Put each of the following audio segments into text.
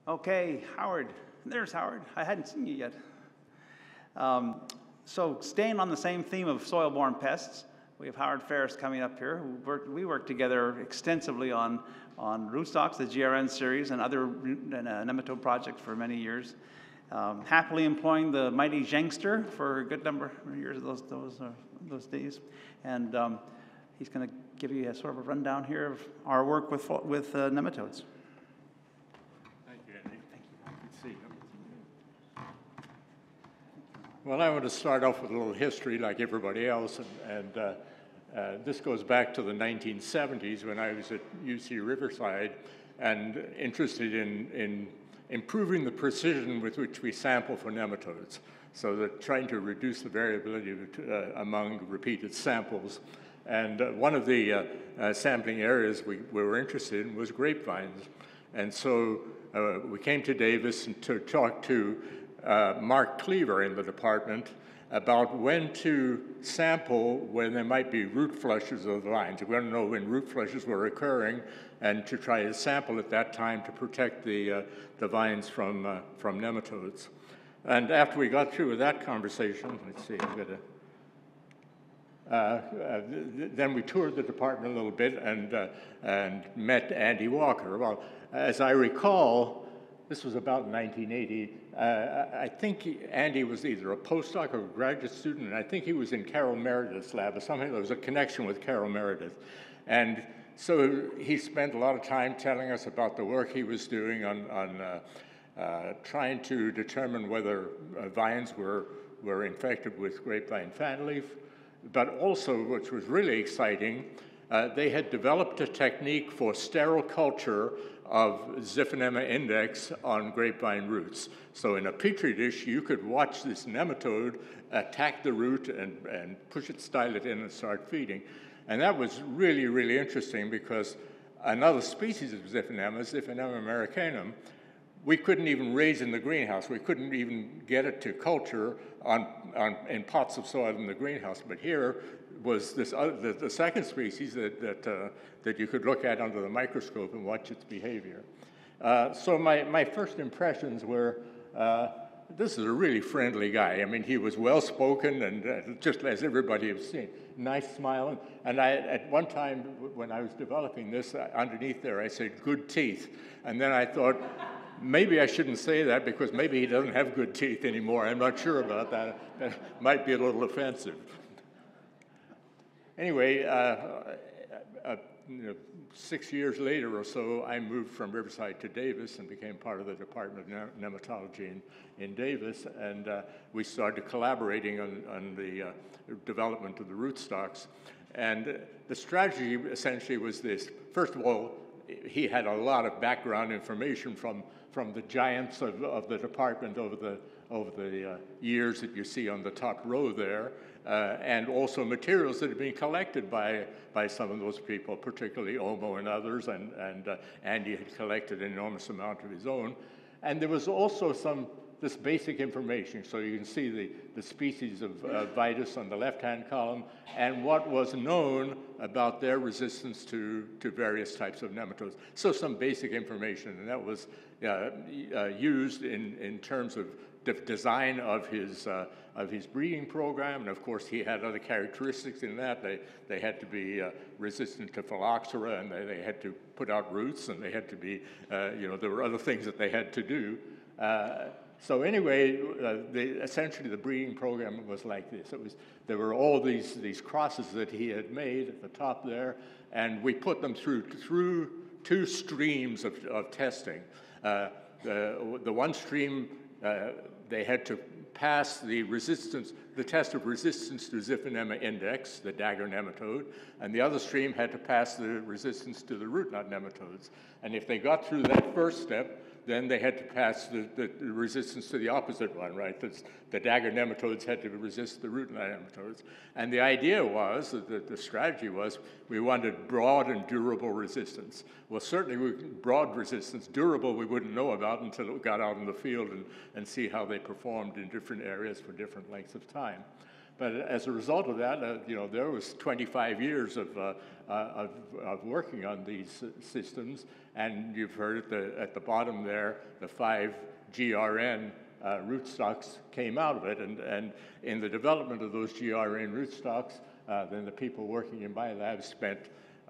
Okay, Howard. There's Howard. I hadn't seen you yet. So staying on the same theme of soil-borne pests, we have Howard Ferris coming up here. We worked together extensively on rootstocks, the GRN series, and other nematode projects for many years. Happily employing the mighty Youngster for a good number of years of those days. And he's going to give you a sort of a rundown here of our work with nematodes. Well, I want to start off with a little history like everybody else, and this goes back to the 1970s when I was at UC Riverside and interested in improving the precision with which we sample for nematodes, so that trying to reduce the variability among repeated samples. And one of the sampling areas we were interested in was grapevines. And so we came to Davis and to talk to Mark Cleaver in the department about when to sample when there might be root flushes of the vines. We want to know when root flushes were occurring and to try to sample at that time to protect the vines from nematodes. And after we got through with that conversation, let's see, I'm going to then we toured the department a little bit and met Andy Walker. Well, as I recall, this was about 1980. I think Andy was either a postdoc or a graduate student, and I think he was in Carol Meredith's lab or something. There was a connection with Carol Meredith. And so he spent a lot of time telling us about the work he was doing on trying to determine whether vines were infected with grapevine fan leaf. But also, which was really exciting, they had developed a technique for sterile culture of Ziphinema index on grapevine roots. So in a petri dish, you could watch this nematode attack the root and push it, style it in, and start feeding. And that was really, really interesting because another species of Ziphinema, Ziphinema americanum, we couldn't even raise in the greenhouse. We couldn't even get it to culture in pots of soil in the greenhouse. But here was this the second species that you could look at under the microscope and watch its behavior. So my first impressions were, this is a really friendly guy. I mean, he was well-spoken and just as everybody has seen, nice smiling. And at one time when I was developing this, underneath there I said, good teeth. And then I thought, maybe I shouldn't say that because maybe he doesn't have good teeth anymore. I'm not sure about that. That might be a little offensive. Anyway, 6 years later or so, I moved from Riverside to Davis and became part of the Department of Nematology in Davis, and we started collaborating on the development of the rootstocks. And the strategy essentially was this. First of all, he had a lot of background information from the giants of the department over the years that you see on the top row there, and also materials that had been collected by some of those people, particularly Omo and others, and Andy had collected an enormous amount of his own. And there was also this basic information. So you can see the species of Vitis on the left-hand column and what was known about their resistance to various types of nematodes. So some basic information, and that was used in terms of the design of his breeding program. And of course, he had other characteristics in that. They had to be resistant to phylloxera, and they had to put out roots, and they had to be, there were other things that they had to do. So anyway, essentially the breeding program was like this. There were all these crosses that he had made at the top there, and we put them through two streams of testing. The one stream, they had to pass the test of resistance to Ziphinema index, the dagger nematode, and the other stream had to pass the resistance to the root knot nematodes. And if they got through that first step, then they had to pass the resistance to the opposite one, right? The dagger nematodes had to resist the root knot nematodes. And the idea was, the strategy was, we wanted broad and durable resistance. Well, certainly broad resistance, durable we wouldn't know about until we got out in the field and see how they performed in different areas for different lengths of time. But as a result of that, there was 25 years of working on these systems, and you've heard at the bottom there, the 5 GRN rootstocks came out of it, and in the development of those GRN rootstocks, then the people working in my lab spent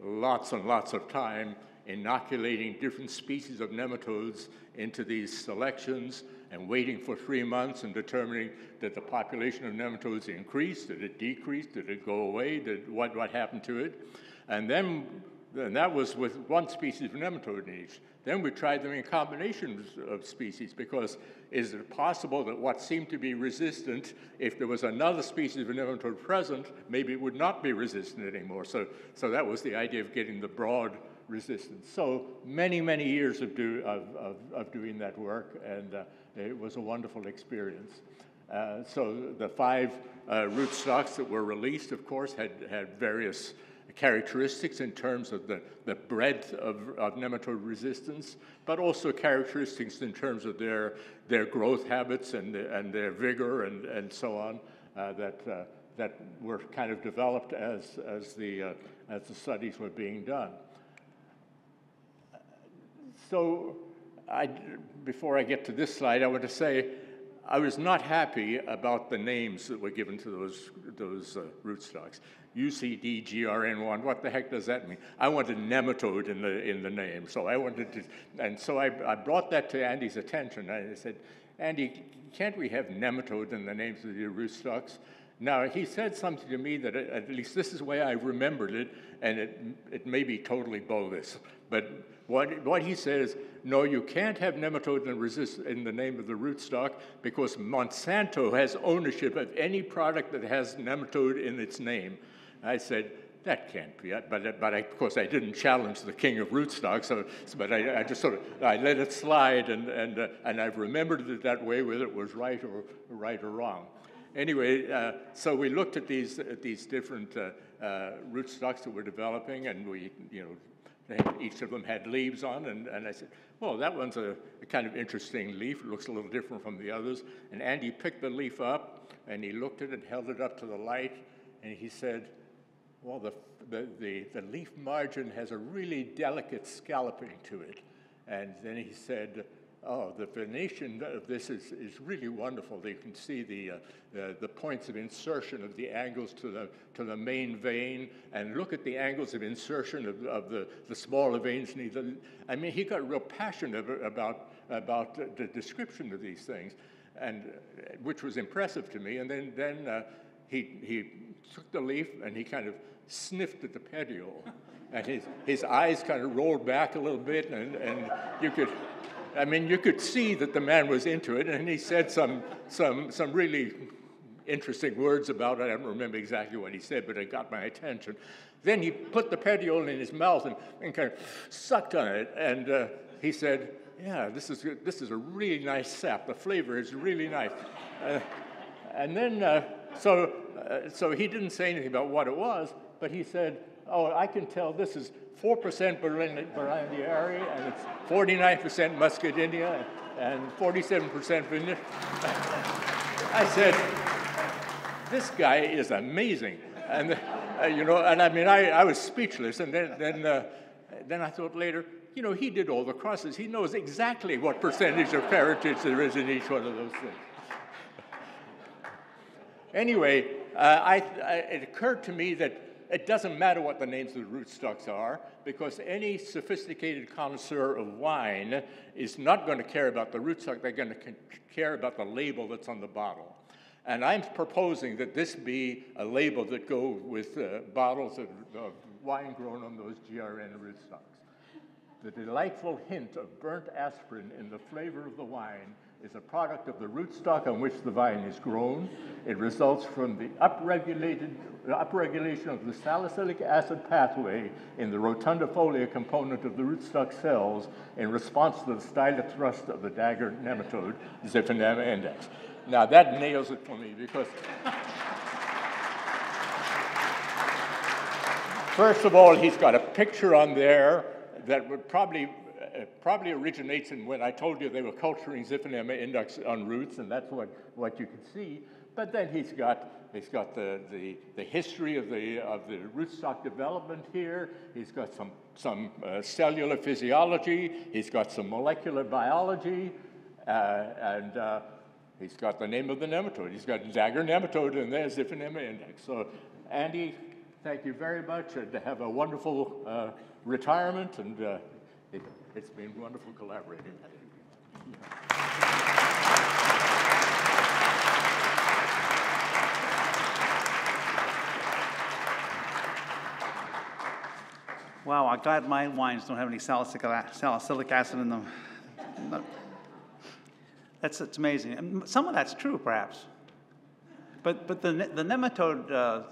lots and lots of time inoculating different species of nematodes into these selections and waiting for 3 months and determining that the population of nematodes increased, did it decrease, did it go away, what happened to it? And that was with one species of nematode in each. Then we tried them in combinations of species, because is it possible that what seemed to be resistant, if there was another species of nematode present, maybe it would not be resistant anymore. So that was the idea of getting the broad resistance. So many, many years of doing that work, and it was a wonderful experience. So the 5 rootstocks that were released, of course, had various characteristics in terms of the breadth of nematode resistance, but also characteristics in terms of their growth habits and their vigor and so on, that were kind of developed as the studies were being done. So before I get to this slide, I want to say I was not happy about the names that were given to those rootstocks. UCD-GRN1, what the heck does that mean? I wanted nematode in the name, so I wanted to, and so I brought that to Andy's attention. I said, Andy, can't we have nematode in the names of the rootstocks? Now, he said something to me that, at least this is the way I remembered it, and it may be totally bogus, but what he says, no, you can't have nematode in the name of the rootstock because Monsanto has ownership of any product that has nematode in its name. I said, that can't be it, but of course I didn't challenge the king of rootstocks, but I just sort of, I let it slide, and I've remembered it that way, whether it was right or wrong. Anyway, so we looked at these different rootstocks that we're developing, and we, each of them had leaves on, and I said, well, that one's a kind of interesting leaf. It looks a little different from the others. And Andy picked the leaf up, and he looked at it, held it up to the light, and he said, well, the leaf margin has a really delicate scalloping to it. And then he said, oh, the venation of this is really wonderful. You can see the points of insertion of the angles to the main vein, and look at the angles of insertion of the smaller veins. I mean, he got real passionate about the description of these things, and which was impressive to me. And then he took the leaf and he kind of sniffed at the petiole, and his eyes kind of rolled back a little bit, and you could see that the man was into it, and he said some really interesting words about it. I don't remember exactly what he said, but it got my attention. Then he put the petiole in his mouth and kind of sucked on it, and he said, yeah, this is a really nice sap. The flavor is really nice. And then, so he didn't say anything about what it was, but he said, oh, I can tell this is 4% Barlandieri, and it's 49% Muscadinea, and 47% Vanilla. I said, this guy is amazing. And, and I mean, I was speechless, and then I thought later, he did all the crosses. He knows exactly what percentage of parentage there is in each one of those things. Anyway, it occurred to me that it doesn't matter what the names of the rootstocks are, because any sophisticated connoisseur of wine is not going to care about the rootstock. They're going to care about the label that's on the bottle. And I'm proposing that this be a label that go with bottles of wine grown on those GRN rootstocks. The delightful hint of burnt aspirin in the flavor of the wine is a product of the rootstock on which the vine is grown. It results from the upregulation of the salicylic acid pathway in the rotundifolia component of the rootstock cells in response to the stylic thrust of the dagger nematode, Ziphinema index. Now that nails it for me, because first of all, he's got a picture on there that would probably originates in when I told you they were culturing Ziphinema index on roots, and that's what you can see. But then he's got He's got the history of the rootstock development here. He's got some cellular physiology. He's got some molecular biology, and he's got the name of the nematode. He's got dagger nematode in there, Ziphinema index. So, Andy, thank you very much, and have a wonderful retirement, and it's been wonderful collaborating. Wow, I'm glad my wines don't have any salicylic acid in them. It's amazing. And some of that's true, perhaps. But the nematode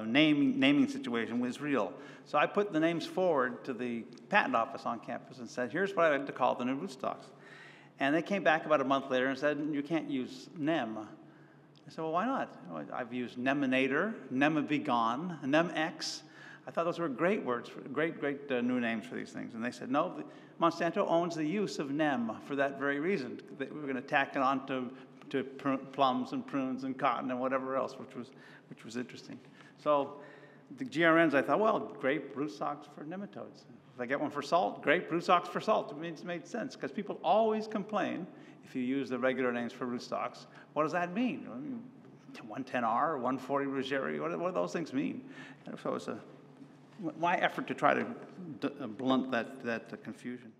naming situation was real. So I put the names forward to the patent office on campus and said, here's what I'd like to call the new rootstocks. And they came back about a month later and said, you can't use Nem. I said, well, why not? Well, I've used Neminator, Nemabegon, Nemex. I thought those were great words, great new names for these things. And they said, no, Monsanto owns the use of Nem for that very reason. That we were going to tack it on to plums and prunes and cotton and whatever else, which was interesting. So the GRNs, I thought, well, grape rootstocks for nematodes. If I get one for salt, grape rootstocks for salt. It made sense, because people always complain if you use the regular names for rootstocks. What does that mean? 110R, 140 Ruggieri, what do those things mean? And so it's my effort to try to blunt that confusion.